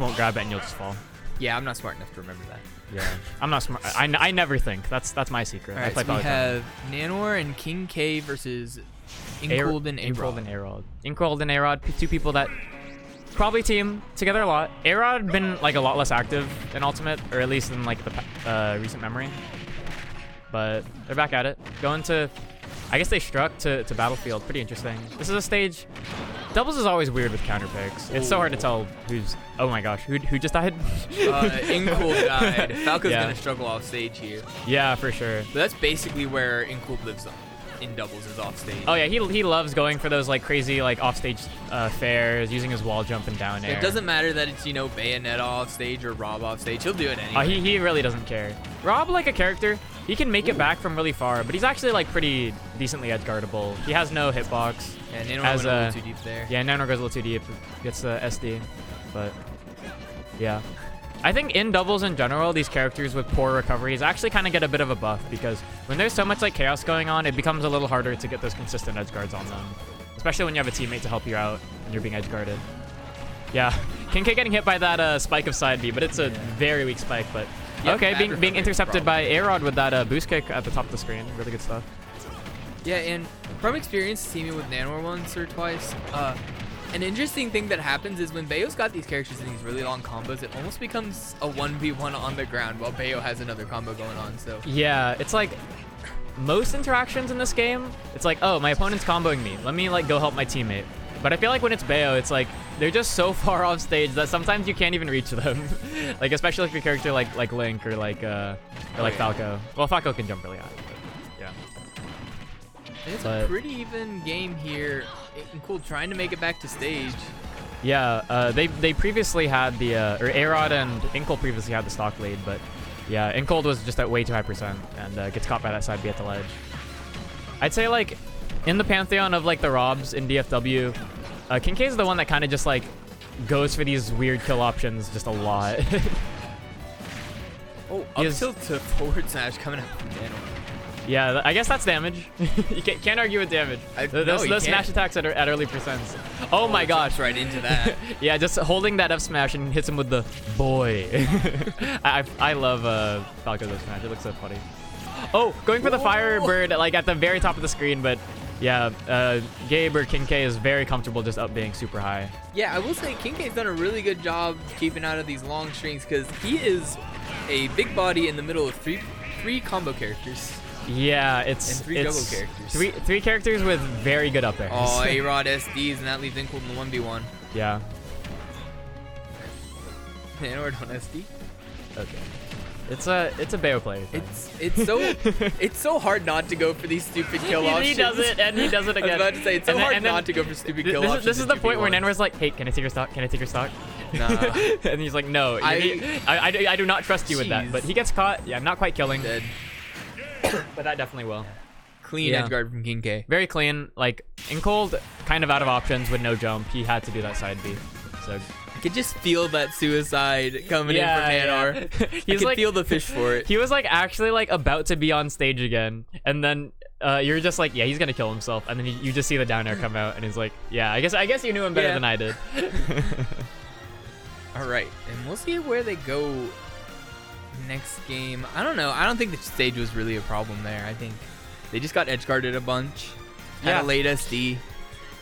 won't grab it and you'll just fall. Yeah, I'm not smart enough to remember that. Yeah, I'm not smart. I never think. That's my secret. All right, so we have Nanoir and KingK versus InCoold and Arod. InCoold and Arod. InCoold and Arod, two people that probably team together a lot. Arod been like a lot less active in Ultimate, or at least in like the recent memory. But they're back at it. Going to, I guess they struck to Battlefield. Pretty interesting. This is a stage. Doubles is always weird with counter picks. It's so hard to tell who's. Oh my gosh, who just died? InCoold died. Falco's gonna struggle off stage here. Yeah, for sure. But that's basically where InCoold lives in doubles, is off stage. Oh yeah, he loves going for those like crazy like off stage fairs, using his wall jump and down air. It doesn't matter that it's Bayonetta off stage or Rob off stage. He'll do it anyway. He really doesn't care. Rob, like a character, he can make it back from really far, but he's actually like pretty decently edge guardable. He has no hitbox. Yeah, Nanoir went a little too deep there. Yeah, Nanoir goes a little too deep. Gets the SD, but yeah. I think in doubles in general, these characters with poor recoveries actually kind of get a bit of a buff, because when there's so much like chaos going on, it becomes a little harder to get those consistent edge guards on them, especially when you have a teammate to help you out and you're being edge guarded. Yeah, KingK getting hit by that spike of side B, but it's a very weak spike. But okay, being intercepted by Arod with that boost kick at the top of the screen. Really good stuff. Yeah, and from experience teaming with Nanoir once or twice, an interesting thing that happens is when Bayo's got these characters in these really long combos, it almost becomes a 1v1 on the ground while Bayo has another combo going on. So yeah, it's like most interactions in this game, it's like, oh, my opponent's comboing me. Let me like go help my teammate. But I feel like when it's Bayo, it's like they're just so far off stage that sometimes you can't even reach them. Like especially if your character like Link or like Falco. Well, Falco can jump really high. But yeah. It's a pretty even game here. InCoold trying to make it back to stage. Yeah, they previously had the or Arod and InCoold previously had the stock lead, but yeah, InCoold was just at way too high percent and gets caught by that side B at the ledge. I'd say like in the pantheon of like the Robs in DFW, KingK is the one that kind of just like goes for these weird kill options just a lot. Oh, up tilt to forward smash coming out from Nanoir. Yeah, I guess that's damage. You can't argue with damage. Those smash attacks at early percents. Oh my gosh. Right into that. Yeah, just holding that F smash and hits him with the boy. I love Falco's F smash. It looks so funny. Oh, going for the Firebird like at the very top of the screen, but yeah, Gabe or KingK is very comfortable just up being super high. Yeah, I will say KingK's done a really good job keeping out of these long strings because he is a big body in the middle of three combo characters. Yeah, and three juggle characters. Three characters with very good up airs. Oh, Arod SDs, and that leaves InCoold in the 1v1. Yeah. Nanoir on SD. Okay. It's a Bayo play. It's so hard not to go for these stupid kill options. He does it, and he does it again. I was about to say, it's so hard not to go for stupid kill options. This is the point where Nanoir's like, hey, can I take your stock? Can I take your stock? Nah. And he's like, no. I do not trust you with that. But he gets caught. Yeah, not quite killing. Dead. But that definitely will. Clean edge guard from KingK. Very clean. Like, InCoold, kind of out of options with no jump. He had to do that side B. So I could just feel that suicide coming in from Nanoir. Yeah. I could feel the fish for it. He was like actually like about to be on stage again, and then you're just like, yeah, he's gonna kill himself, and then you just see the down air come out, and he's like, yeah, I guess you knew him better than I did. All right, and we'll see where they go next game. I don't know. I don't think the stage was really a problem there. I think they just got edge guarded a bunch. Had a late SD.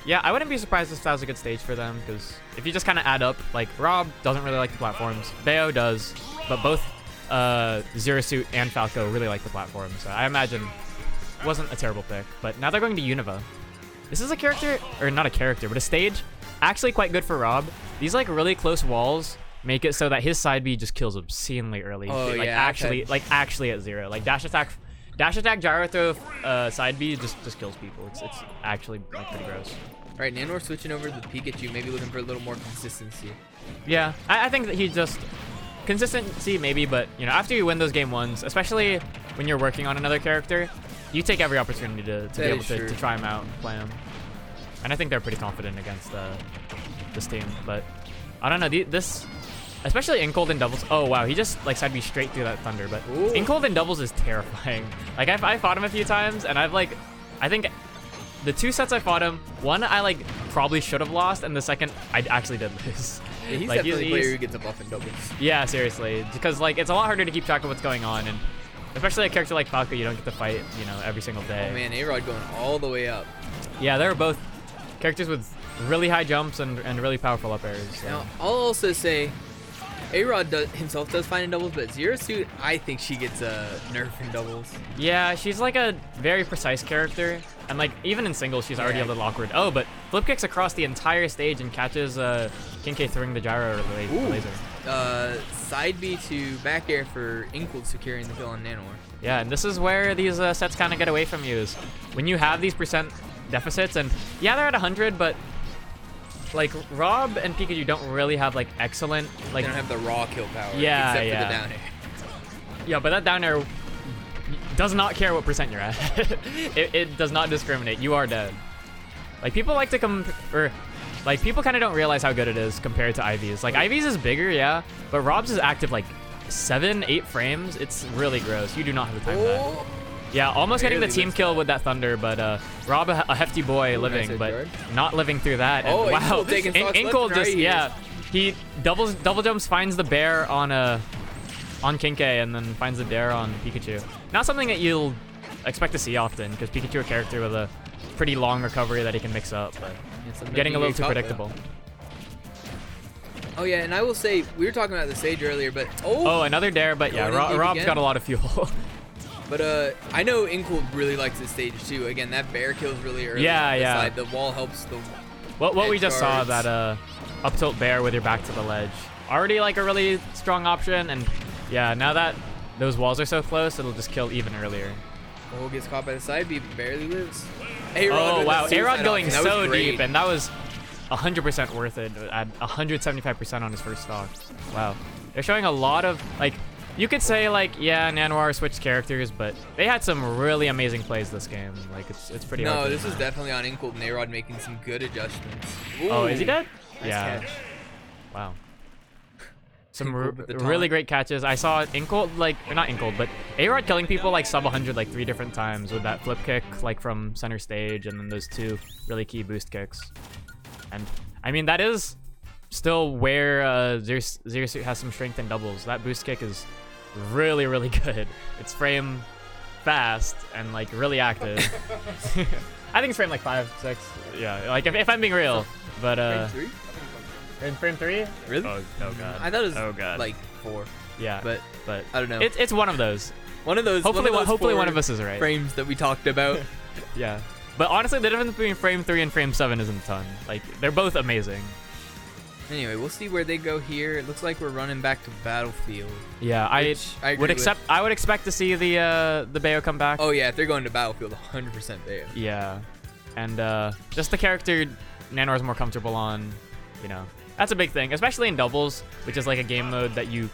Yeah, I wouldn't be surprised if that was a good stage for them, because if you just kind of add up, like, Rob doesn't really like the platforms. Bayo does, but both Zero Suit and Falco really like the platforms. So I imagine it wasn't a terrible pick. But now they're going to Unova. This is a character, or not a character, but a stage actually quite good for Rob. These, like, really close walls make it so that his side B just kills obscenely early. Oh, like, yeah. actually at zero. Like, dash attack, gyro throw, side B just kills people. It's actually, like, pretty gross. All right, Nanoir switching over to the Pikachu, maybe looking for a little more consistency. Yeah, I think that he just consistency maybe, but you know, after you win those game ones, especially when you're working on another character, you take every opportunity to be able to try him out and play him. And I think they're pretty confident against this team, but I don't know, this especially InCoold in doubles. Oh wow, he just like side B straight through that thunder. But InCoold in doubles is terrifying. Like I fought him a few times, and I think the two sets I fought him, one I like probably should have lost, and the second I actually did lose. Yeah, he's Like, definitely a player who gets a buff in doubles. Yeah, seriously, because like it's a lot harder to keep track of what's going on, and especially a character like Falco, you don't get to fight, you know, every single day. Oh man, Arod going all the way up. Yeah, they're both characters with really high jumps and really powerful up airs. So. Now, I'll also say, Arod himself does fine in doubles, but Zero Suit, I think she gets a nerf in doubles. Yeah, she's like a very precise character, and like even in singles, she's already a little awkward. Oh, but flip kicks across the entire stage and catches KingK throwing the gyro laser. Side B to back air for InCoold securing the kill on Nanoir. Yeah, and this is where these sets kind of get away from you, is when you have these percent deficits, and yeah, they're at 100, but like Rob and Pikachu don't really have like excellent like. They don't have the raw kill power. Yeah, except yeah. for the down air. Yeah, but that down air does not care what percent you're at. it does not discriminate. You are dead. Like people like to like people kind of don't realize how good it is compared to Ivy's. Like Ivy's is bigger, yeah, but Rob's is active like 7-8 frames. It's really gross. You do not have the time for that. Yeah, almost getting the team kill with that thunder, but Rob, a hefty boy, living, nice but guard. not living through that. And wow, InCoold taking stocks left InCoold and just right. he double jumps, finds the bear on KingK, and then finds the dare on Pikachu. Not something that you'll expect to see often, because Pikachu a character with a pretty long recovery that he can mix up, but getting a little too predictable. Oh yeah, and I will say, we were talking about the stage earlier, but oh, another dare, but yeah, Rob's got a lot of fuel. But I know InCoold really likes this stage too. Again, that bear kills really early. Yeah, on the yeah. side. The wall helps the. What we just saw, guards. that up tilt bear with your back to the ledge, already like a really strong option, and yeah, now that those walls are so close, it'll just kill even earlier. Oh, gets caught by the side B, barely lives. Oh wow, Arod going so great. deep, and that was 100% worth it at 175% on his first stock. Wow, they're showing a lot of like. You could say like, yeah, Nanoir switched characters, but they had some really amazing plays this game. Like it's pretty. No, hard to this is deny. definitely on InCoold and Arod making some good adjustments. Oh, is he Ooh, dead? nice Yeah. catch. Wow. Some InCoold with the really taunt. great catches. I saw InCoold, like, or not InCoold, but Arod killing people like sub 100 like 3 different times with that flip kick like from center stage, and then those 2 really key boost kicks. And I mean that is still where Zero Suit has some strength in doubles. That boost kick is really good. It's frame fast and like really active. I think it's frame like 5, 6. Yeah, like if I'm being real, but Frame 3? in frame 3. Really? Oh god. I thought it was Oh god. like 4. Yeah, But I don't know. It's one of those. One of those. Hopefully hopefully one of us is right. frames that we talked about. Yeah, but honestly, the difference between frame 3 and frame 7 isn't a ton. Like they're both amazing. Anyway, we'll see where they go here. It looks like we're running back to Battlefield. Yeah, I agree would with. I would expect to see the Bayo come back. Oh yeah, if they're going to Battlefield, 100% Bayo. Yeah, and just the character Nanoir's more comfortable on, you know, that's a big thing, especially in doubles, which is like a game mode that you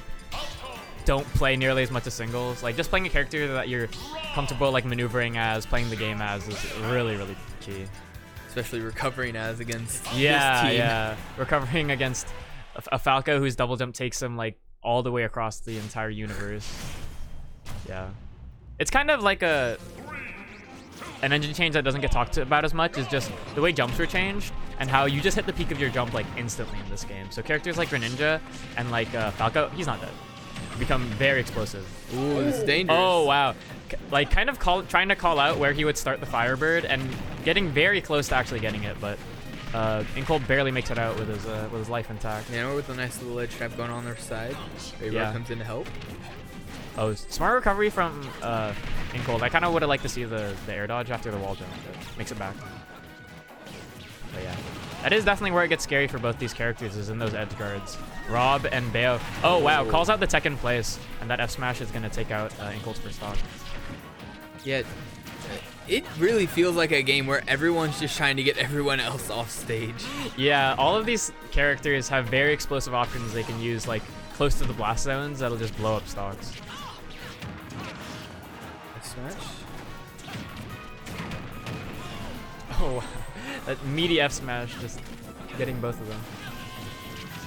don't play nearly as much as singles. Like just playing a character that you're comfortable like maneuvering as, playing the game as is really key. Especially recovering as against this Yeah, team. yeah. Recovering against a Falco whose double jump takes him like all the way across the entire universe. Yeah. It's kind of like an engine change that doesn't get talked about as much, is just the way jumps were changed and how you just hit the peak of your jump like instantly in this game. So characters like Greninja and like Falco, he's not dead, become very explosive. Ooh, this is dangerous. Oh wow. Like kind of trying to call out where he would start the Firebird and getting very close to actually getting it, but InCoold barely makes it out with his life intact. Nanoir with a nice little edge trap going on their side. Bayo Yeah. comes in to help. Oh, smart recovery from InCoold. I kind of would have liked to see the air dodge after the wall jump, but makes it back. But yeah, that is definitely where it gets scary for both these characters, is in those edge guards. Rob and Bayo. Oh wow, calls out the tech in place, and that F smash is gonna take out InCoold's first stock. Yeah, it really feels like a game where everyone's just trying to get everyone else off stage. Yeah, all of these characters have very explosive options they can use, like close to the blast zones that'll just blow up stocks. Smash. Oh, wow. That meaty F smash, just getting both of them.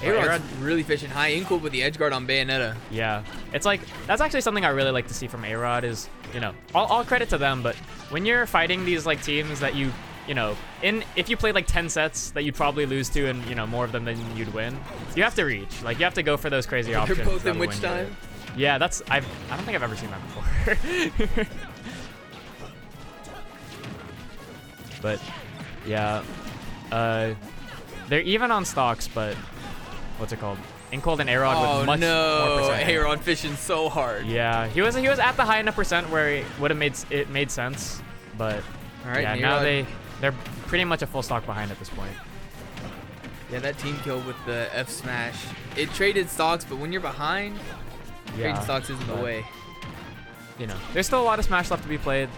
Arod's really fishing high. InCoold with the edge guard on Bayonetta. Yeah, it's like, that's actually something I really like to see from Arod is, you know, all credit to them, but when you're fighting these like teams that you you know, if you played like 10 sets that you'd probably lose to, and you know more of them than you'd win, you have to reach. Like you have to go for those crazy options. They're both in that'll which win you. time? Yeah, I don't think I've ever seen that before. But yeah, they're even on stocks, but what's it called? InCoold and Arod with much more percent. Arod fishing so hard. Yeah, he was at the high enough percent where it would have made sense, but All right, yeah, now they're pretty much a full stock behind at this point. Yeah, that team kill with the F smash. It traded stocks, but when you're behind, trading stocks isn't the way. You know, there's still a lot of Smash left to be played.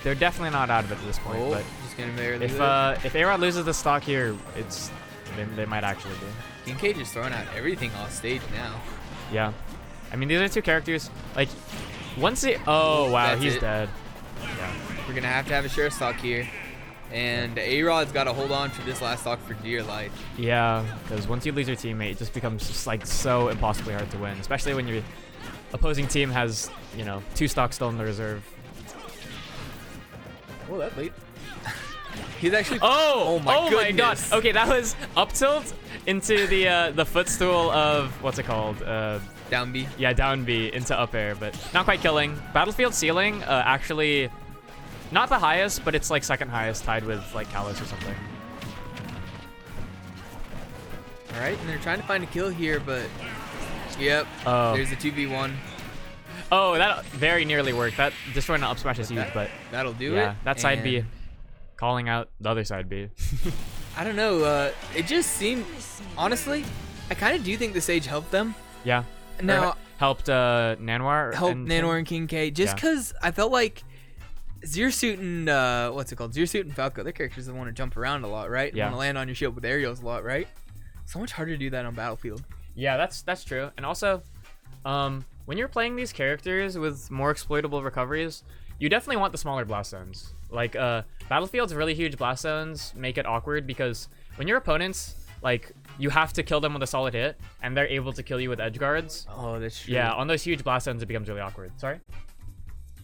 They're definitely not out of it at this point. But just gonna barely if Arod loses the stock here, they might actually be. KingK just throwing out everything off stage now. Yeah, I mean these are two characters. Like once he, oh wow, he's dead. Yeah, we're gonna have to have a share stock here, and Arod's got to hold on for this last stock for dear life. Yeah, because once you lose your teammate, it just becomes just like so impossibly hard to win, especially when your opposing team has, you know, 2 stocks still in the reserve. Oh, that late. He's actually. Oh my goodness. My god. Okay, that was up tilt into the footstool of what's it called? Down B. Yeah, down B into up air, but not quite killing. Battlefield ceiling, actually, not the highest, but it's like second highest, tied with like Kalos or something. All right, and they're trying to find a kill here, but yep. There's a 2v1. Oh, that very nearly worked. That destroying an up smash is huge, but that'll do it. Yeah, that side B, calling out the other side B. I don't know. It just seemed, honestly, I kind of do think the Sage helped them. Yeah. Now helped Nanoir. Helped Nanoir and KingK, just because I felt like Zearsuit and what's it called? Zearsuit and Falco, their characters that want to jump around a lot, right? Yeah. Want to land on your shield with aerials a lot, right? So much harder to do that on Battlefield. Yeah, that's true. And also, when you're playing these characters with more exploitable recoveries, you definitely want the smaller blast zones. Like Battlefield's really huge blast zones make it awkward because when your opponents, like, you have to kill them with a solid hit and they're able to kill you with edge guards. Oh, that's true. Yeah, on those huge blast zones it becomes really awkward. Sorry?